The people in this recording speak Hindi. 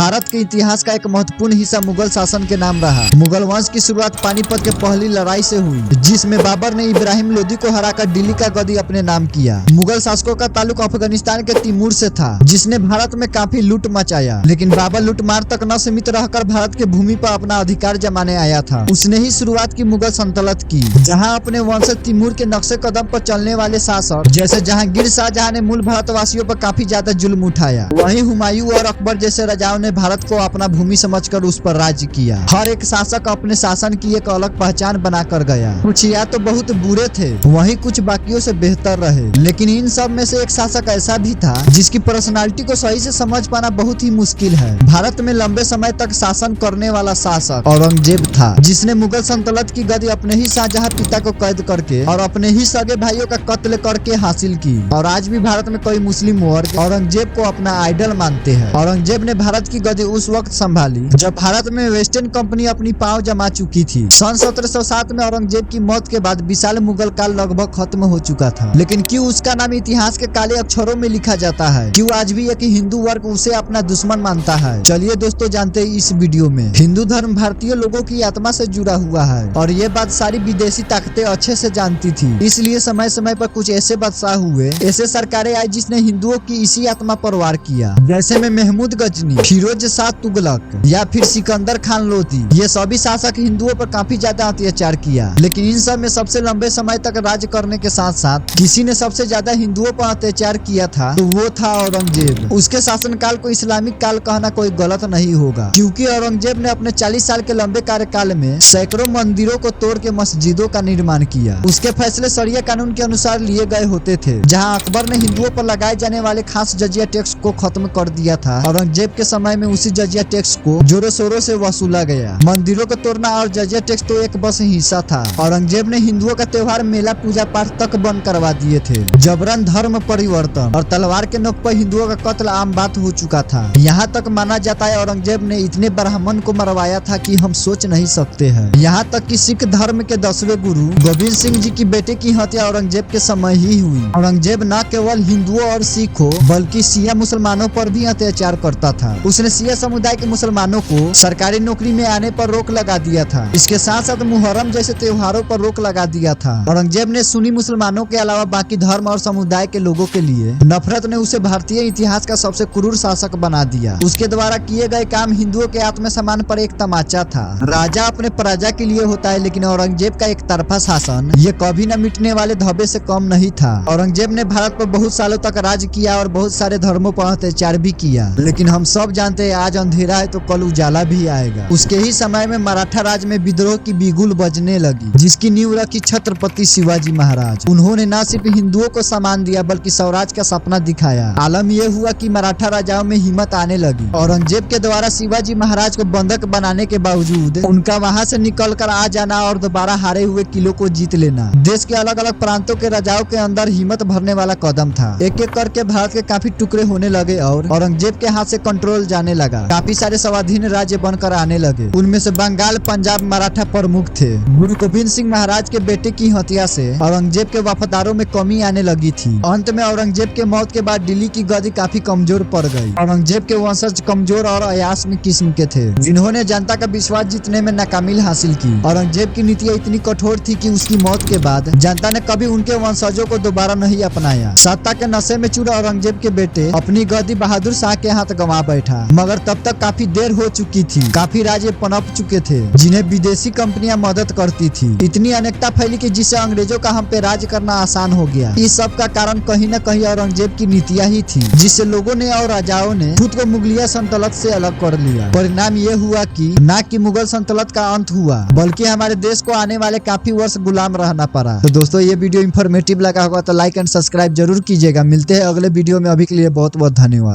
भारत के इतिहास का एक महत्वपूर्ण हिस्सा मुगल शासन के नाम रहा। मुगल वंश की शुरुआत पानीपत के पहली लड़ाई से हुई, जिसमें बाबर ने इब्राहिम लोदी को हराकर दिल्ली का गद्दी अपने नाम किया। मुगल शासकों का ताल्लुक अफगानिस्तान के तिमूर से था, जिसने भारत में काफी लूट मचाया। लेकिन बाबर लूटमार तक न सीमित रहकर भारत के भूमि पर अपना अधिकार जमाने आया था। उसने ही शुरुआत की मुगल सल्तनत की, जहाँ अपने वंशज तिमूर के नक्शे कदम पर चलने वाले शासक जैसे जहांगीर शाहजहां ने मूल भारतवासियों पर काफी ज्यादा जुल्म उठाया। वहीं हुमायूं और अकबर जैसे राजाओं ने भारत को अपना भूमि समझकर उस पर राज्य किया। हर एक शासक अपने शासन की एक अलग पहचान बना कर गया। कुछ या तो बहुत बुरे थे, वहीं कुछ बाकियों से बेहतर रहे। लेकिन इन सब में से एक शासक ऐसा भी था जिसकी पर्सनालिटी को सही से समझ पाना बहुत ही मुश्किल है। भारत में लंबे समय तक शासन करने वाला शासक औरंगजेब था, जिसने मुगल सल्तनत की गद्दी अपने ही शाहजहां पिता को कैद करके और अपने ही सगे भाइयों का कत्ल करके हासिल की। और आज भी भारत में कई मुस्लिम वर्ग औरंगजेब को अपना आइडल मानते हैं। औरंगजेब ने भारत की गद्दी उस वक्त संभाली जब भारत में वेस्ट इंडियन कंपनी अपनी पांव जमा चुकी थी। सन 1707 में औरंगजेब की मौत के बाद विशाल मुगल काल लगभग खत्म हो चुका था। लेकिन क्यों उसका नाम इतिहास के काले अक्षरों में लिखा जाता है? क्यों आज भी एक हिंदू वर्ग उसे अपना दुश्मन मानता है? चलिए दोस्तों जानते हैं इस वीडियो में। हिंदू धर्म भारतीय लोगों की आत्मा से जुड़ा हुआ है और ये बात सारी विदेशी ताकतें अच्छे से जानती थी। इसलिए समय समय पर कुछ ऐसे बादशाह हुए, ऐसे सरकारें आई जिसने हिंदुओं की इसी आत्मा पर वार किया। जैसे में महमूद गजनी, फिरोज शाह तुगलक या फिर सिकंदर खान लोदी। ये सभी शासक हिंदुओं पर काफी ज्यादा अत्याचार किया। लेकिन इन सब में सबसे लंबे समय तक राज करने के साथ साथ किसी ने सबसे ज्यादा हिंदुओं पर अत्याचार किया था तो वो था औरंगजेब। उसके शासनकाल को इस्लामिक काल कहना कोई गलत नहीं होगा, क्योंकि औरंगजेब ने अपने 40 साल के लंबे कार्यकाल में सैकड़ों मंदिरों को तोड़ के मस्जिदों का निर्माण किया। उसके फैसले शरिया कानून के अनुसार लिए गए होते थे। जहाँ अकबर ने हिंदुओं पर लगाए जाने वाले खास जजिया टैक्स को खत्म कर दिया था, औरंगजेब के समय में उसी जजिया टैक्स को जोरों शोरों से वसूला गया। मंदिरों को तोड़ना और जजिया टैक्स तो एक बस हिस्सा था। औरंगजेब ने हिंदुओं का त्योहार, मेला, पूजा पाठ तक बंद करवा दिए थे। जबरन धर्म परिवर्तन और तलवार के नोक पर हिंदुओं का कत्ल आम बात हो चुका था। यहाँ तक माना जाता है औरंगजेब ने इतने ब्राह्मण को मरवाया था कि हम सोच नहीं सकते हैं। यहाँ तक कि सिख धर्म के 10वें गुरु गोविंद सिंह जी की बेटे की हत्या औरंगजेब के समय ही हुई। औरंगजेब न केवल हिंदुओं और सिखों बल्कि शिया मुसलमानों पर भी अत्याचार करता था। उसने शिया समुदाय के मुसलमानों को सरकारी नौकरी में आने पर रोक लगा दिया था। इसके साथ साथ मुहर्रम जैसे त्योहारों पर रोक लगा दिया था। औरंगजेब ने सुन्नी मुसलमानों के अलावा बाकी धर्म और समुदाय के लोगों के लिए नफरत ने उसे भारतीय इतिहास का सबसे क्रूर शासक बना दिया। उसके द्वारा किए गए काम हिंदुओं के आत्मसम्मान पर एक तमाचा था। राजा अपने प्रजा के लिए होता है, लेकिन औरंगजेब का एक तरफा शासन ये कभी न मिटने वाले धब्बे से कम नहीं था। औरंगजेब ने भारत पर बहुत सालों तक राज किया और बहुत सारे धर्मों पर अत्याचार भी किया। लेकिन हम सब जानते हैं आज अंधेरा है तो कल उजाला भी आएगा। उसके ही समय में मराठा राज में विद्रोह की बिगुल बजने लगी, जिसकी नींव रखी छत्रपति शिवाजी महाराज। उन्होंने न सिर्फ हिंदुओं को सम्मान दिया बल्कि स्वराज का सपना दिखाया। आलम यह हुआ कि मराठा राजाओं में हिम्मत आने लगी। औरंगजेब के द्वारा शिवाजी महाराज को बंधक बनाने के बावजूद उनका वहां से निकल कर आ जाना और दोबारा हारे हुए किलों को जीत लेना देश के अलग अलग प्रांतों के राजाओं के अंदर हिम्मत भरने वाला कदम था। एक एक करके भारत के काफी टुकड़े होने लगे और औरंगजेब के हाथ से कंट्रोल जाने लगा। काफी सारे स्वाधीन राज्य बनकर आने लगे। उनमें से बंगाल, पंजाब, मराठा प्रमुख थे। गुरु गोविंद सिंह महाराज के बेटे की हत्या से औरंगजेब के वफादारों में कमी आने लगी थी। अंत में औरंगजेब के मौत के बाद दिल्ली की गद्दी काफी कमजोर पड़ गई। औरंगजेब के वंशज कमजोर और अयास्म किस्म के थे, जिन्होंने जनता का विश्वास जीतने में नाकामी हासिल की। औरंगजेब की नीतियां इतनी कठोर थी कि उसकी मौत के बाद जनता ने कभी उनके वंशजों को दोबारा नहीं अपनाया। सत्ता के नशे में चूर औरंगजेब के बेटे अपनी गद्दी बहादुर शाह के हाथ गंवा बैठा, मगर तब तक काफी देर हो चुकी थी। काफी राज्य पनप चुके थे जिन्हें विदेशी कंपनियां मदद करती थी। इतनी अनेकता फैली कि जिससे अंग्रेजों का हम पे राज करना आसान हो गया। इस सब का कारण कहीं न कहीं औरंगजेब की नीतियां ही थी, जिससे लोगों ने और राजाओं ने खुद को मुगलिया सल्तनत से अलग कर लिया। परिणाम ये हुआ कि न कि मुगल सल्तनत का अंत हुआ बल्कि हमारे देश को आने वाले काफी वर्ष गुलाम रहना पड़ा। तो दोस्तों ये वीडियो इंफॉर्मेटिव लगा होगा तो लाइक एंड सब्सक्राइब जरूर कीजिएगा। मिलते हैं अगले वीडियो में। अभी के लिए बहुत बहुत धन्यवाद।